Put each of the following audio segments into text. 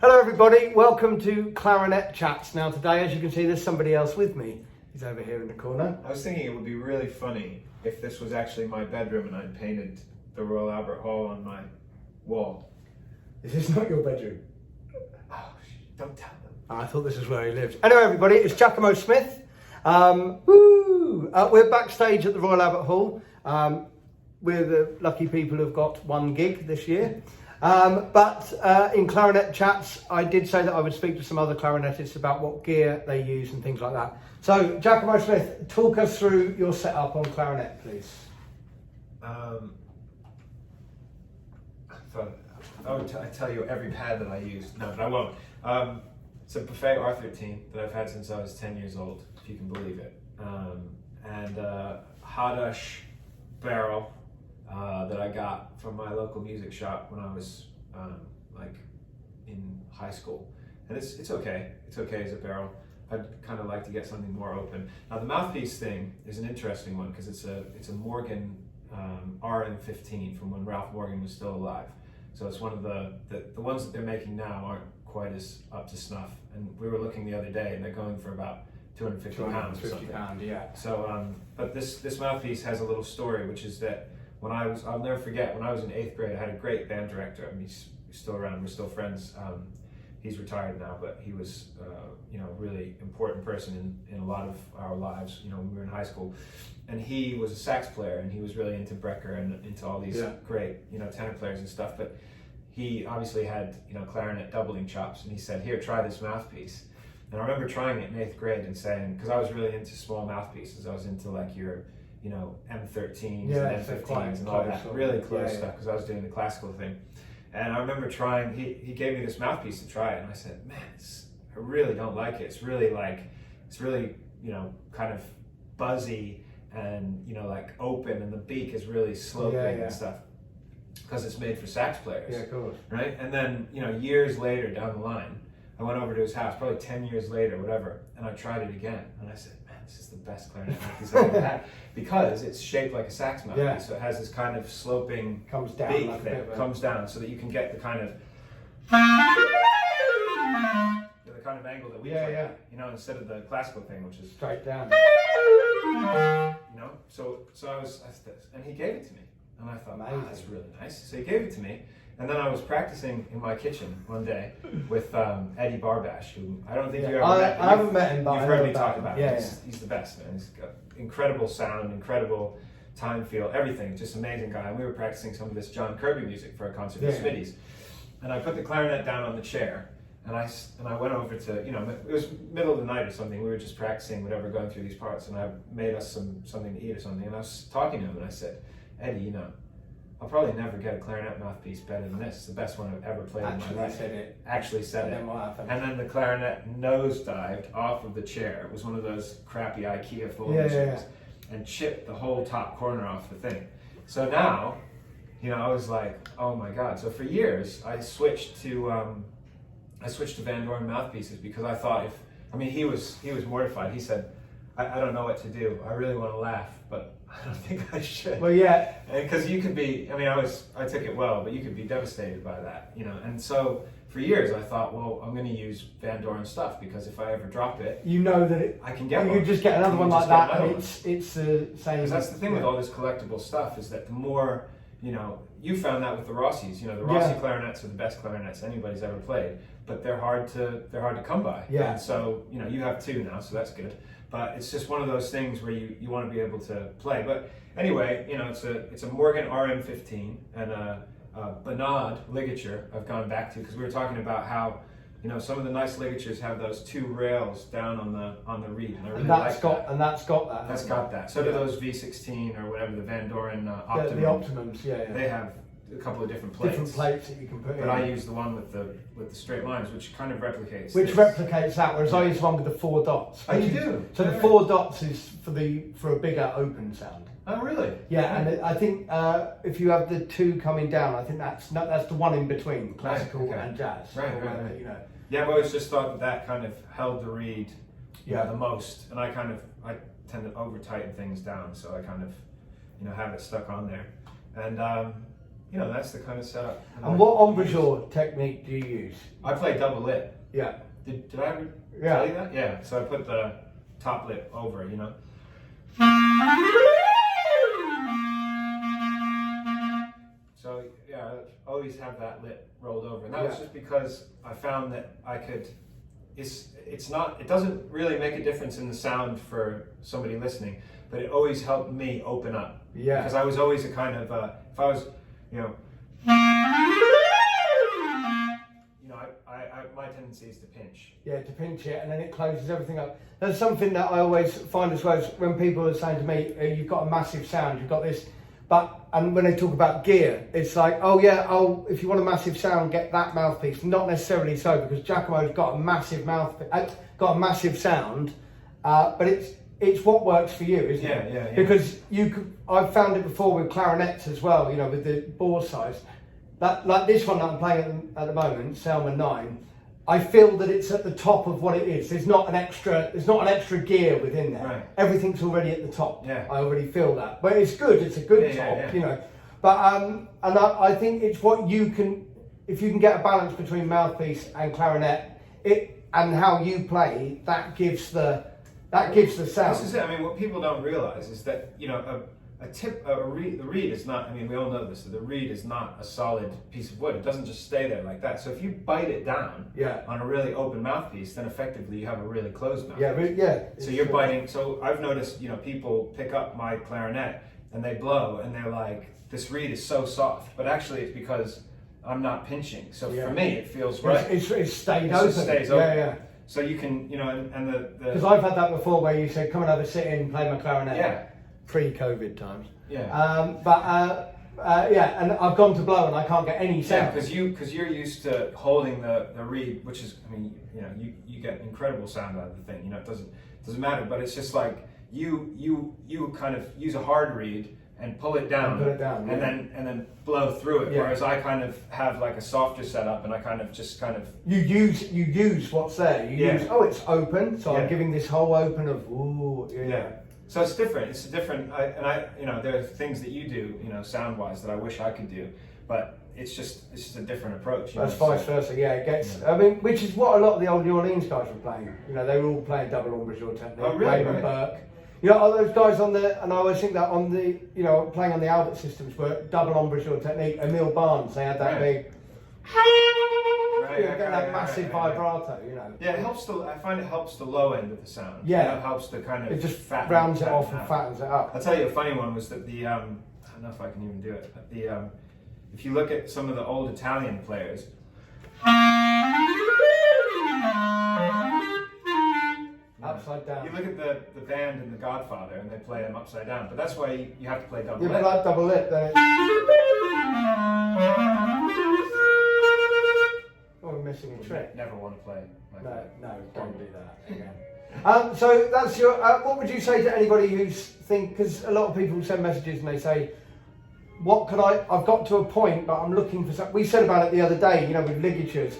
Hello everybody, welcome to Clarinet Chats. Now today, as you can see, there's somebody else with me. He's over here in the corner. I was thinking it would be really funny if this was actually my bedroom and I'd painted the Royal Albert Hall on my wall. This is not your bedroom. Oh, don't tell them. I thought this is where he lived. Anyway everybody, it's Giacomo Smith. We're backstage at the Royal Albert Hall. We're the lucky people who've got one gig this year. But in Clarinet Chats, I did say that I would speak to some other clarinetists about what gear they use and things like that. So, Giacomo Smith, talk us through your setup on clarinet, please. I would tell you every pad that I use. No, but I won't. It's a Buffet R13 that I've had since I was 10 years old, if you can believe it. And Hadash barrel that I got from my local music shop when I was like in high school. And it's okay. It's okay as a barrel. I'd kind of like to get something more open. Now the mouthpiece thing is an interesting one because it's a Morgan RM15 from when Ralph Morgan was still alive. So it's one of the ones that they're making now aren't quite as up to snuff. And we were looking the other day and they're going for about 250 pounds or something. £250, yeah. So, but this mouthpiece has a little story, which is that I'll never forget, when I was in 8th grade, I had a great band director. I mean, he's still around, we're still friends. He's retired now, but he was, a really important person in a lot of our lives, when we were in high school. And he was a sax player, and he was really into Brecker and into all these great, tenor players and stuff. But he obviously had, clarinet doubling chops, and he said, "Here, try this mouthpiece." And I remember trying it in 8th grade and saying, because I was really into small mouthpieces, I was into like your, M13s and M15s and all that really close stuff, because I was doing the classical thing. And I remember trying, he gave me this mouthpiece to try it, and I said, "Man, I really don't like it. It's really kind of buzzy and, like open, and the beak is really sloping and stuff, because it's made for sax players." Yeah, of course. Right? And then, years later down the line, I went over to his house, probably 10 years later, whatever, and I tried it again, and I said, "Man, this is the best clarinet mouthpiece I've ever had," because it's shaped like a sax mouthpiece, so it has this kind of sloping comes down beak like that comes down, so that you can get the kind of angle that we play, instead of the classical thing, which is straight down. So and he gave it to me, and I thought, "Wow, that's really nice." So he gave it to me. And then I was practicing in my kitchen one day with Eddie Barbash, who I don't think you ever met. I haven't met him, but you've heard me talk about him. Yeah, He's the best, man. He's got incredible sound, incredible time feel, everything. Just amazing guy. And we were practicing some of this John Kirby music for a concert with Smitty's. And I put the clarinet down on the chair, and I went over to, it was middle of the night or something. We were just practicing whatever, going through these parts, and I made us something to eat or something. And I was talking to him, and I said, "Eddie, I'll probably never get a clarinet mouthpiece better than this. It's the best one I've ever played in my life." Actually said it. And then the clarinet nosedived off of the chair. It was one of those crappy IKEA folding chairs, and chipped the whole top corner off the thing. So now, I was like, oh my God. So for years, I switched to Van Doren mouthpieces, because I thought he was mortified. He said, I don't know what to do. I really want to laugh, but I don't think I should." Well, yeah. Because you could be, I took it well, but you could be devastated by that, And so for years I thought, well, I'm going to use Van Doren stuff, because if I ever drop it, I can get one. You just get another one like that, and it's the same. Because that's the thing with all this collectible stuff, is that the more, you found that with the Rossies. The Rossi clarinets are the best clarinets anybody's ever played, but they're hard to come by. Yeah. And so, you have two now, so that's good. But it's just one of those things where you want to be able to play. But anyway, it's a Morgan RM15 and a Bernard ligature I've gone back to, because we were talking about how, some of the nice ligatures have those two rails down on the reed, and I really like that. And that's got that. That's got that. So do those V16 or whatever, the Van Doren Optimum. The Optimums, They have a couple of different plates. Different plates that you can put in. But I use the one with the straight lines, which kind of replicates. Replicates that, whereas I use one with the 4 dots. Oh, you do? So the 4 dots is for a bigger open sound. Oh, really? Yeah, and I think if you have the 2 coming down, I think that's the one in between classical and jazz. Right. Yeah, I've always just thought that kind of held the reed the most, and I tend to over tighten things down, so I kind of have it stuck on there. And that's the kind of setup. And what embouchure technique do you use? I play double lip. Yeah. Did I ever tell you that? Yeah. So I put the top lip over, So yeah, I always have that lip rolled over, and that was just because I found that I could. It doesn't really make a difference in the sound for somebody listening, but it always helped me open up. Yeah. Because I was always a kind of if I was, my tendency is to pinch. Yeah, to pinch it, and then it closes everything up. That's something that I always find as well, is when people are saying to me, you've got a massive sound, you've got this, and when they talk about gear, it's like, if you want a massive sound, get that mouthpiece. Not necessarily so, because Giacomo's got a massive got a massive sound, but it's what works for you, isn't it? Yeah. Because I've found it before with clarinets as well, with the bore size. Like this one that I'm playing at the moment, Selma 9, I feel that it's at the top of what it is. There's not an extra gear within there. Right. Everything's already at the top. Yeah. I already feel that. But it's good, it's a good top, But and I think it's what you can, if you can get a balance between mouthpiece and clarinet, and how you play, that gives the sound. This is it. I mean, what people don't realize is that, the reed is not, we all know this, that the reed is not a solid piece of wood. It doesn't just stay there like that. So if you bite it down on a really open mouthpiece, then effectively you have a really closed mouthpiece. So you're biting. So I've noticed, people pick up my clarinet and they blow and they're like, this reed is so soft. But actually it's because I'm not pinching. So for me, it feels right. It's stayed open. It stays open. Yeah. So you can, Because I've had that before where you said, come and have a sit in, play my clarinet. Yeah. Pre-COVID times. Yeah. And I've gone to blow and I can't get any sound. Yeah, because you're used to holding the reed, which is, you get incredible sound out of the thing. It doesn't matter, but it's just like you kind of use a hard reed and pull it down, and then blow through it. Yeah. Whereas I kind of have like a softer setup, and I kind of you use what's there. It's open, so I'm giving this whole open of So it's different. It's different. There are things that you do, sound-wise, that I wish I could do, but it's just a different approach. That's vice versa. Yeah, it gets. Which is what a lot of the old New Orleans guys were playing. They were all playing double embouchure technique. Oh, really? Raymond Burke. All those guys on the, and I always think that on the, playing on the Albert systems were double embouchure technique. Emil Barnes, they had that big. That massive vibrato, Yeah, it helps. I find it helps the low end of the sound. Yeah, it helps the kind of. It just rounds it off and fattens it up. I'll tell you a funny one was that I don't know if I can even do it, but if you look at some of the old Italian players. Upside down. You look at the band in The Godfather, and they play them upside down. But that's why you have to play double lip. You play double lip, then. We're missing a trick. Never want to play. No, don't do that again. So that's your. What would you say to anybody who's because a lot of people send messages and they say, "What can I've got to a point, but I'm looking for something." We said about it the other day, with ligatures.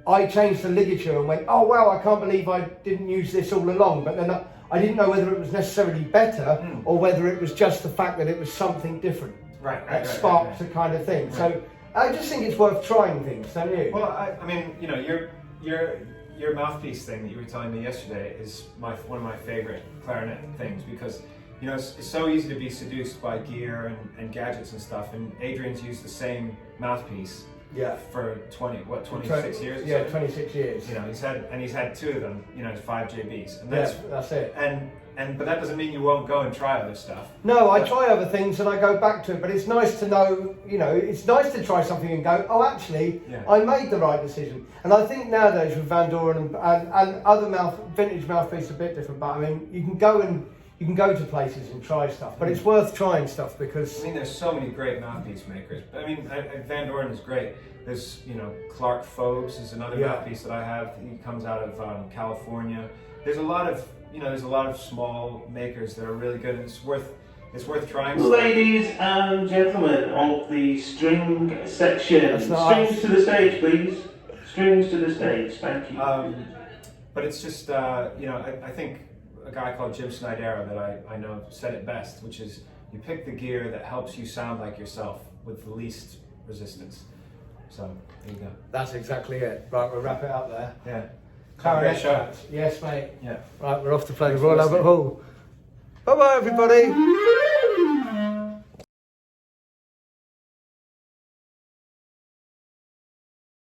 I changed the ligature and went, oh wow, I can't believe I didn't use this all along. But then I didn't know whether it was necessarily better or whether it was just the fact that it was something different. That sparked the kind of thing. Right. So I just think it's worth trying things, don't you? Well, your mouthpiece thing that you were telling me yesterday is one of my favorite clarinet things because it's so easy to be seduced by gear and gadgets and stuff. And Adrian's used the same mouthpiece. Yeah. For 26 years? Yeah, 26 years. He's had two of them, 5 JBs. And that's it. But that doesn't mean you won't go and try other stuff. No, I try other things and I go back to it, but it's nice to know, it's nice to try something and go, oh actually, I made the right decision. And I think nowadays with Van Doren and other vintage mouthpieces a bit different, but you can go to places and try stuff, but it's worth trying stuff because... there's so many great mouthpiece makers. Van Doren is great. There's, Clark Phobes is another mouthpiece that I have. He comes out of California. There's a lot of small makers that are really good, and it's worth trying. Ladies and gentlemen of the string section, strings to the stage, please. Strings to the stage. Thank you. But it's just, I think a guy called Jim Snydera that I know said it best, which is you pick the gear that helps you sound like yourself with the least resistance. So there you go. That's exactly it. Right, we'll wrap it up there. Yeah. Clarinet Show. Chats. Yes, mate. Yeah. Right, we're off to play Thanks the Royal for Albert listening. Hall. Bye bye, everybody.